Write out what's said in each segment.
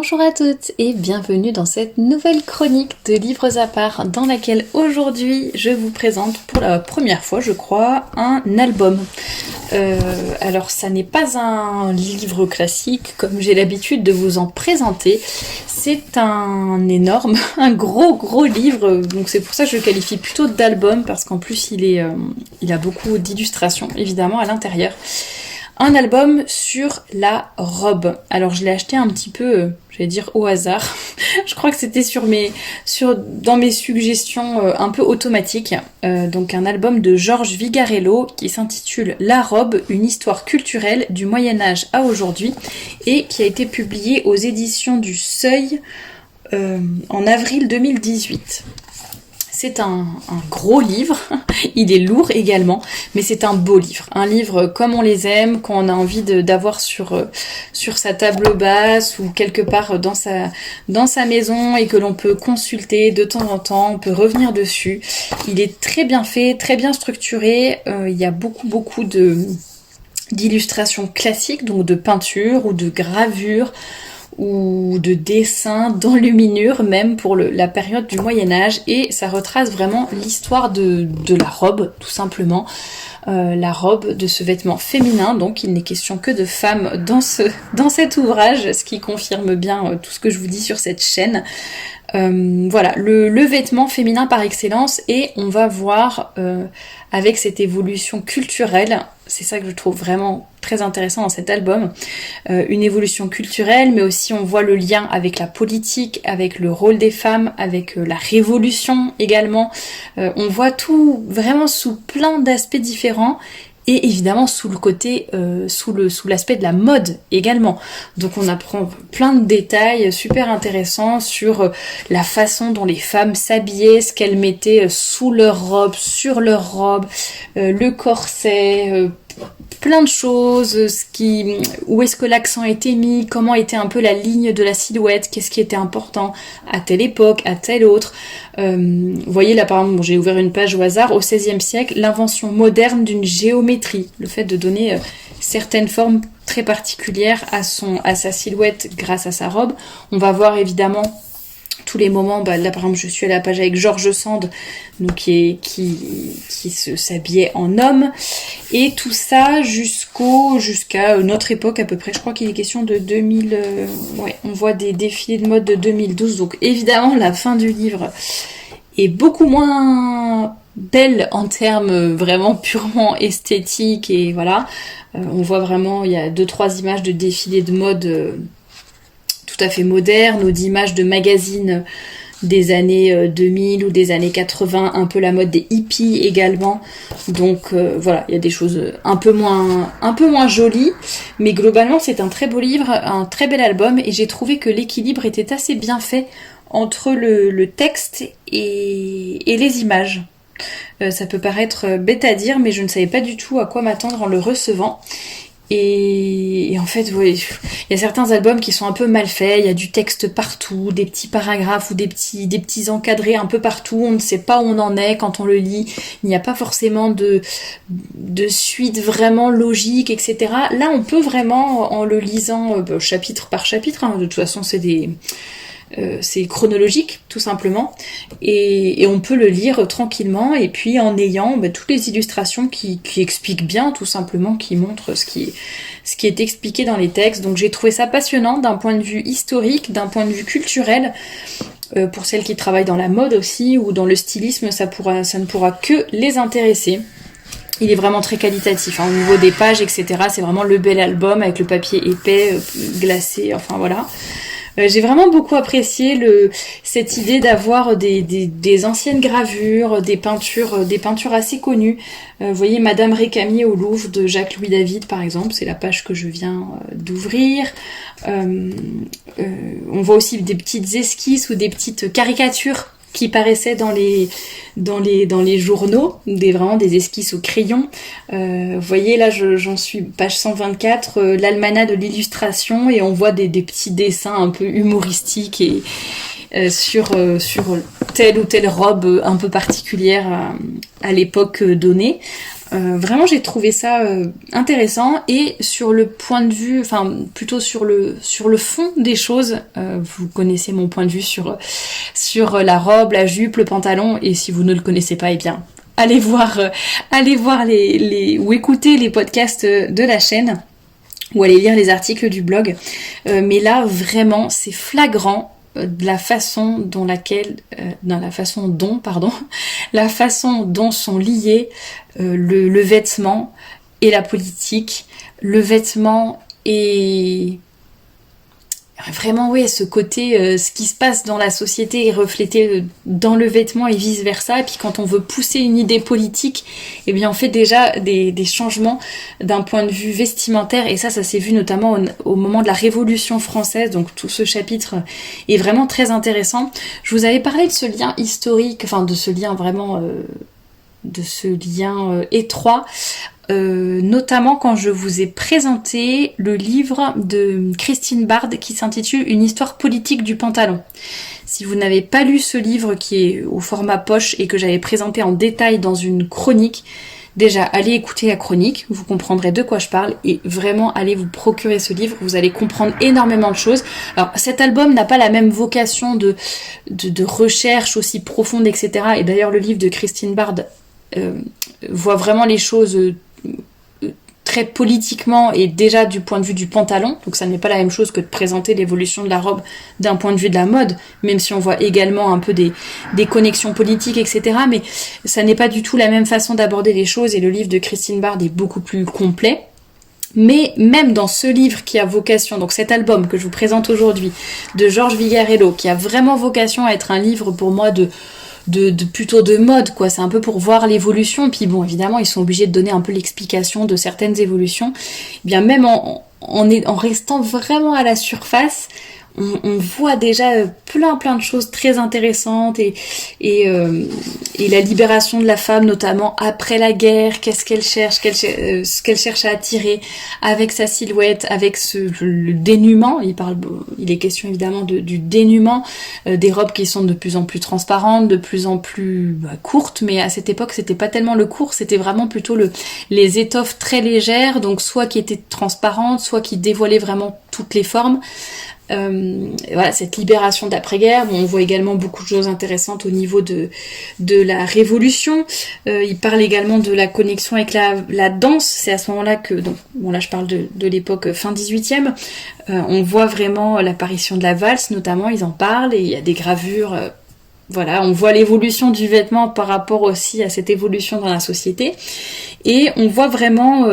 Bonjour à toutes et bienvenue dans cette nouvelle chronique de Livres à part dans laquelle aujourd'hui je vous présente pour la première fois je crois un album. Alors ça n'est pas un livre classique comme j'ai l'habitude de vous en présenter, c'est un énorme, un gros livre, donc c'est pour ça que je le qualifie plutôt d'album parce qu'en plus il a beaucoup d'illustrations évidemment à l'intérieur. Un album sur la robe. Alors je l'ai acheté un petit peu, j'allais dire au hasard. Je crois que c'était dans mes suggestions un peu automatiques. Donc un album de Georges Vigarello qui s'intitule La robe, une histoire culturelle du Moyen-Âge à aujourd'hui et qui a été publié aux éditions du Seuil en avril 2018. C'est un gros livre, il est lourd également, mais c'est un beau livre. Un livre comme on les aime, qu'on a envie d'avoir sur sa table basse ou quelque part dans sa maison et que l'on peut consulter de temps en temps, on peut revenir dessus. Il est très bien fait, très bien structuré, il y a beaucoup d'illustrations classiques, donc de peinture ou de gravure, ou de dessins d'enluminure même pour la période du Moyen-Âge et ça retrace vraiment l'histoire de la robe tout simplement, la robe de ce vêtement féminin, donc il n'est question que de femmes dans cet ouvrage, ce qui confirme bien tout ce que je vous dis sur cette chaîne. Voilà, le vêtement féminin par excellence et on va voir avec cette évolution culturelle, c'est ça que je trouve vraiment très intéressant dans cet album, une évolution culturelle mais aussi on voit le lien avec la politique, avec le rôle des femmes, avec la révolution également, on voit tout vraiment sous plein d'aspects différents. Et évidemment sous le côté, sous l'aspect de la mode également. Donc on apprend plein de détails super intéressants sur la façon dont les femmes s'habillaient, ce qu'elles mettaient sous leur robe, sur leur robe, le corset, plein de choses, où est-ce que l'accent était mis, comment était un peu la ligne de la silhouette, qu'est-ce qui était important à telle époque, à telle autre. Vous voyez là par exemple, j'ai ouvert une page au hasard, au XVIe siècle, l'invention moderne d'une géométrie, le fait de donner certaines formes très particulières à sa silhouette grâce à sa robe. On va voir évidemment tous les moments, là par exemple je suis à la page avec George Sand, donc qui s'habillait en homme, et tout ça jusqu'à notre époque à peu près, je crois qu'il est question de 2000, on voit des défilés de mode de 2012, donc évidemment la fin du livre est beaucoup moins belle en termes vraiment purement esthétiques, et voilà, on voit vraiment, il y a 2-3 images de défilés de mode tout à fait moderne, ou d'images de magazines des années 2000 ou des années 80, un peu la mode des hippies également. Donc voilà, il y a des choses un peu moins jolies, mais globalement c'est un très beau livre, un très bel album, et j'ai trouvé que l'équilibre était assez bien fait entre le texte et les images. Ça peut paraître bête à dire, mais je ne savais pas du tout à quoi m'attendre en le recevant. Et en fait, il y a certains albums qui sont un peu mal faits, il y a du texte partout, des petits paragraphes ou des petits encadrés un peu partout, on ne sait pas où on en est quand on le lit, il n'y a pas forcément de suite vraiment logique, etc. Là, on peut vraiment, en le lisant chapitre par chapitre, de toute façon c'est chronologique tout simplement, et on peut le lire tranquillement, et puis en ayant toutes les illustrations qui expliquent bien tout simplement, qui montrent ce qui est expliqué dans les textes. Donc j'ai trouvé ça passionnant d'un point de vue historique, d'un point de vue culturel, pour celles qui travaillent dans la mode aussi ou dans le stylisme, ça ne pourra que les intéresser. Il est vraiment très qualitatif, au niveau des pages, etc. C'est vraiment le bel album avec le papier épais, glacé, enfin voilà. J'ai vraiment beaucoup apprécié cette idée d'avoir des anciennes gravures, des peintures assez connues. Vous voyez Madame Récamier au Louvre de Jacques-Louis David par exemple, c'est la page que je viens d'ouvrir. On voit aussi des petites esquisses ou des petites caricatures qui paraissaient dans les journaux, vraiment des esquisses au crayon. Vous voyez là, j'en suis page 124, l'almanach de l'illustration, et on voit des petits dessins un peu humoristiques et sur telle ou telle robe un peu particulière à l'époque donnée. Vraiment j'ai trouvé ça intéressant, et sur le point de vue, enfin plutôt sur le fond des choses, vous connaissez mon point de vue sur la robe, la jupe, le pantalon, et si vous ne le connaissez pas, eh bien allez voir ou écouter les podcasts de la chaîne, ou aller lire les articles du blog. Mais là vraiment c'est flagrant de la façon dont sont liés le vêtement et la politique. Le vêtement et vraiment ce côté, ce qui se passe dans la société est reflété dans le vêtement et vice versa. Et puis quand on veut pousser une idée politique, eh bien on fait déjà des changements d'un point de vue vestimentaire, et ça s'est vu notamment au moment de la Révolution française. Donc tout ce chapitre est vraiment très intéressant. Je vous avais parlé de ce lien historique, enfin de ce lien vraiment étroit, notamment quand je vous ai présenté le livre de Christine Bard qui s'intitule Une histoire politique du pantalon. Si vous n'avez pas lu ce livre qui est au format poche et que j'avais présenté en détail dans une chronique, déjà allez écouter la chronique, vous comprendrez de quoi je parle, et vraiment allez vous procurer ce livre, vous allez comprendre énormément de choses. Alors cet album n'a pas la même vocation de recherche aussi profonde, etc. Et d'ailleurs le livre de Christine Bard voit vraiment les choses très politiquement et déjà du point de vue du pantalon, donc ça n'est pas la même chose que de présenter l'évolution de la robe d'un point de vue de la mode, même si on voit également un peu des connexions politiques, etc. Mais ça n'est pas du tout la même façon d'aborder les choses, et le livre de Christine Bard est beaucoup plus complet. Mais même dans ce livre qui a vocation, donc cet album que je vous présente aujourd'hui, de Georges Vigarello, qui a vraiment vocation à être un livre pour moi plutôt de mode, quoi. C'est un peu pour voir l'évolution, et puis bon, évidemment ils sont obligés de donner un peu l'explication de certaines évolutions. Et bien même en restant vraiment à la surface, on voit déjà plein de choses très intéressantes, et la libération de la femme, notamment après la guerre, qu'est-ce qu'elle cherche, ce qu'elle cherche à attirer avec sa silhouette, avec le dénuement. Il est question évidemment du dénuement, des robes qui sont de plus en plus transparentes, de plus en plus courtes, mais à cette époque c'était pas tellement le court, c'était vraiment plutôt les étoffes très légères, donc soit qui étaient transparentes, soit qui dévoilaient vraiment toutes les formes. Voilà, cette libération d'après-guerre. Bon, on voit également beaucoup de choses intéressantes au niveau de la Révolution. Il parle également de la connexion avec la danse. C'est à ce moment-là que, donc, bon là je parle de l'époque fin 18e, on voit vraiment l'apparition de la valse, notamment, ils en parlent, et il y a des gravures. Voilà, on voit l'évolution du vêtement par rapport aussi à cette évolution dans la société, et on voit vraiment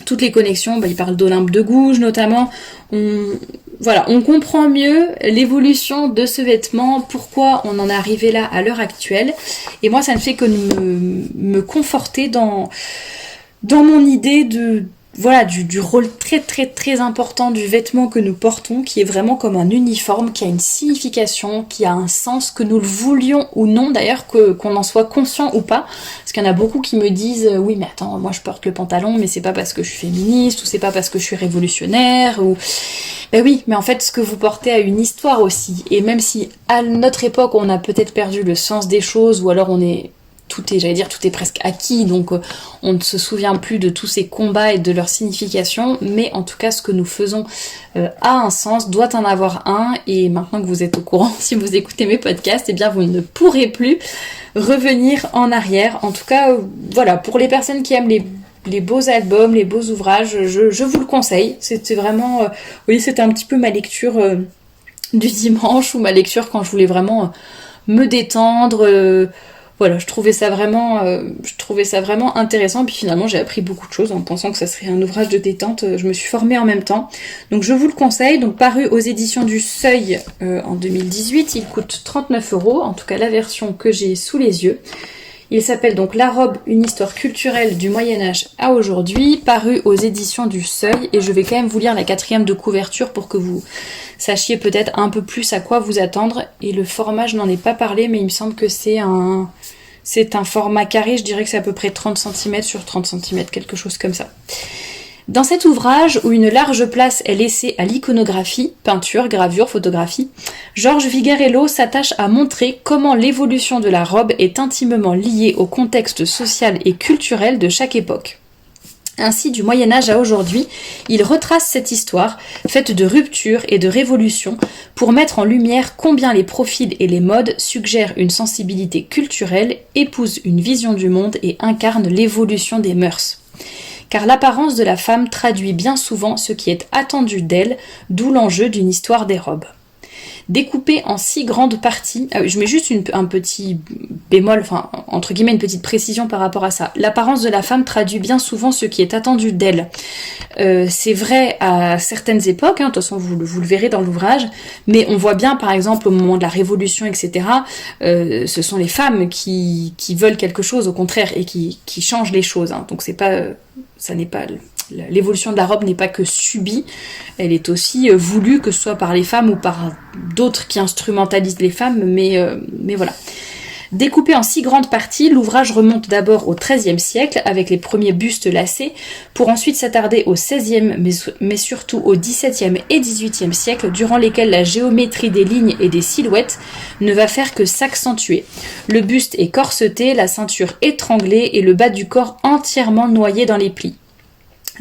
toutes les connexions. Il parle d'Olympe de Gouges notamment. On comprend mieux l'évolution de ce vêtement, pourquoi on en est arrivé là à l'heure actuelle. Et moi, ça ne fait que me conforter dans mon idée du rôle très très très important du vêtement que nous portons, qui est vraiment comme un uniforme, qui a une signification, qui a un sens, que nous le voulions ou non, d'ailleurs, qu'on en soit conscient ou pas. Parce qu'il y en a beaucoup qui me disent oui mais attends, moi je porte le pantalon, mais c'est pas parce que je suis féministe, ou c'est pas parce que je suis révolutionnaire, ou... Ben oui, mais en fait ce que vous portez a une histoire aussi, et même si à notre époque on a peut-être perdu le sens des choses, ou alors tout est presque acquis, donc on ne se souvient plus de tous ces combats et de leur signification, mais en tout cas ce que nous faisons a un sens, doit en avoir un, et maintenant que vous êtes au courant, si vous écoutez mes podcasts, eh bien vous ne pourrez plus revenir en arrière. En tout cas, voilà, pour les personnes qui aiment les beaux albums, les beaux ouvrages, je vous le conseille. C'était vraiment, oui, c'était un petit peu ma lecture du dimanche, ou ma lecture quand je voulais vraiment me détendre. Voilà, je trouvais ça vraiment intéressant, puis finalement j'ai appris beaucoup de choses en pensant que ça serait un ouvrage de détente. Je me suis formée en même temps, donc je vous le conseille. Donc paru aux éditions du Seuil en 2018, il coûte 39€, en tout cas la version que j'ai sous les yeux. Il s'appelle donc La robe, une histoire culturelle du Moyen-Âge à aujourd'hui, paru aux éditions du Seuil, et je vais quand même vous lire la 4e de couverture pour que vous sachiez peut-être un peu plus à quoi vous attendre. Et le format, je n'en ai pas parlé, mais il me semble que c'est un format carré, je dirais que c'est à peu près 30 cm sur 30 cm, quelque chose comme ça. Dans cet ouvrage, où une large place est laissée à l'iconographie, peinture, gravure, photographie, Georges Vigarello s'attache à montrer comment l'évolution de la robe est intimement liée au contexte social et culturel de chaque époque. Ainsi, du Moyen-Âge à aujourd'hui, il retrace cette histoire, faite de ruptures et de révolutions, pour mettre en lumière combien les profils et les modes suggèrent une sensibilité culturelle, épousent une vision du monde et incarnent l'évolution des mœurs. Car l'apparence de la femme traduit bien souvent ce qui est attendu d'elle, d'où l'enjeu d'une histoire des robes. Découpée en 6 grandes parties, je mets juste un petit bémol, enfin entre guillemets une petite précision par rapport à ça. L'apparence de la femme traduit bien souvent ce qui est attendu d'elle. C'est vrai à certaines époques, de toute façon vous le verrez dans l'ouvrage, mais on voit bien par exemple au moment de la Révolution, etc., ce sont les femmes qui veulent quelque chose au contraire et qui changent les choses. Donc c'est pas, ça n'est pas... L'évolution de la robe n'est pas que subie, elle est aussi voulue, que ce soit par les femmes ou par d'autres qui instrumentalisent les femmes, mais voilà. Découpé en 6 grandes parties, l'ouvrage remonte d'abord au XIIIe siècle avec les premiers bustes lacés, pour ensuite s'attarder au XVIe, mais surtout au XVIIe et XVIIIe siècle, durant lesquels la géométrie des lignes et des silhouettes ne va faire que s'accentuer. Le buste est corseté, la ceinture étranglée et le bas du corps entièrement noyé dans les plis.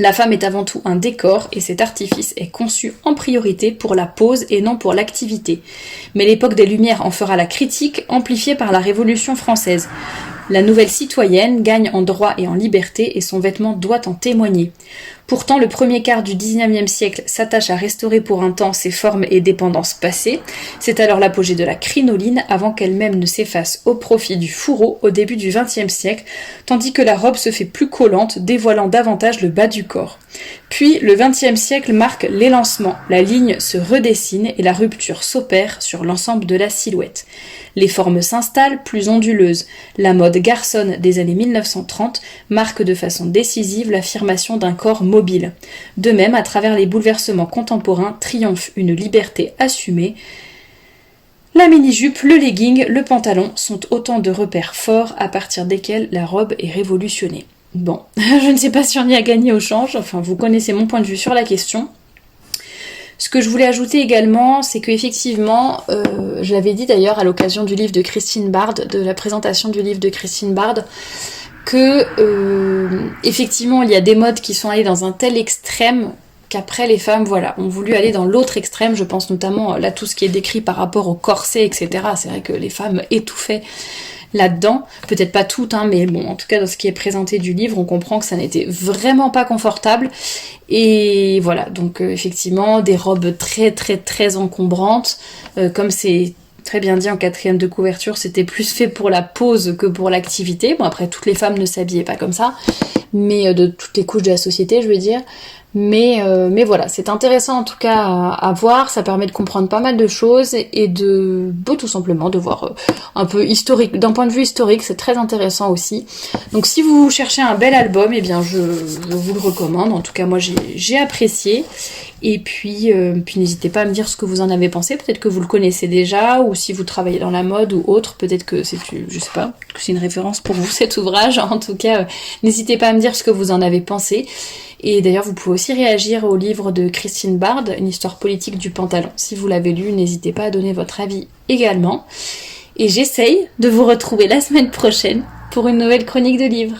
La femme est avant tout un décor et cet artifice est conçu en priorité pour la pose et non pour l'activité. Mais l'époque des Lumières en fera la critique, amplifiée par la Révolution française. La nouvelle citoyenne gagne en droit et en liberté et son vêtement doit en témoigner. Pourtant, le premier quart du XIXe siècle s'attache à restaurer pour un temps ses formes et dépendances passées. C'est alors l'apogée de la crinoline avant qu'elle-même ne s'efface au profit du fourreau au début du XXe siècle, tandis que la robe se fait plus collante, dévoilant davantage le bas du corps. Puis, le XXe siècle marque l'élancement, la ligne se redessine et la rupture s'opère sur l'ensemble de la silhouette. Les formes s'installent, plus onduleuses. La mode garçonne des années 1930 marque de façon décisive l'affirmation d'un corps mobile. De même, à travers les bouleversements contemporains, triomphe une liberté assumée. La mini-jupe, le legging, le pantalon sont autant de repères forts à partir desquels la robe est révolutionnée. Bon, je ne sais pas si on y a gagné au change, enfin vous connaissez mon point de vue sur la question. Ce que je voulais ajouter également, c'est qu'effectivement, je l'avais dit d'ailleurs à l'occasion du livre de Christine Bard, de la présentation du livre de Christine Bard, que effectivement il y a des modes qui sont allés dans un tel extrême qu'après les femmes ont voulu aller dans l'autre extrême. Je pense notamment là tout ce qui est décrit par rapport au corset, etc. C'est vrai que les femmes étouffaient là-dedans, peut-être pas toutes, mais bon, en tout cas dans ce qui est présenté du livre, on comprend que ça n'était vraiment pas confortable, et voilà, donc effectivement, des robes très très très encombrantes, comme c'est très bien dit en 4e de couverture, c'était plus fait pour la pose que pour l'activité. Bon, après, toutes les femmes ne s'habillaient pas comme ça, mais de toutes les couches de la société, je veux dire. Mais voilà, c'est intéressant en tout cas à voir, ça permet de comprendre pas mal de choses et de tout simplement de voir un peu historique, d'un point de vue historique, c'est très intéressant aussi. Donc si vous cherchez un bel album, eh bien je vous le recommande, en tout cas moi j'ai apprécié. Et puis n'hésitez pas à me dire ce que vous en avez pensé, peut-être que vous le connaissez déjà, ou si vous travaillez dans la mode ou autre, peut-être que je sais pas, que c'est une référence pour vous cet ouvrage. En tout cas, n'hésitez pas à me dire ce que vous en avez pensé. Et d'ailleurs, vous pouvez aussi réagir au livre de Christine Bard, Une histoire politique du pantalon. Si vous l'avez lu, n'hésitez pas à donner votre avis également. Et j'essaye de vous retrouver la semaine prochaine pour une nouvelle chronique de livres.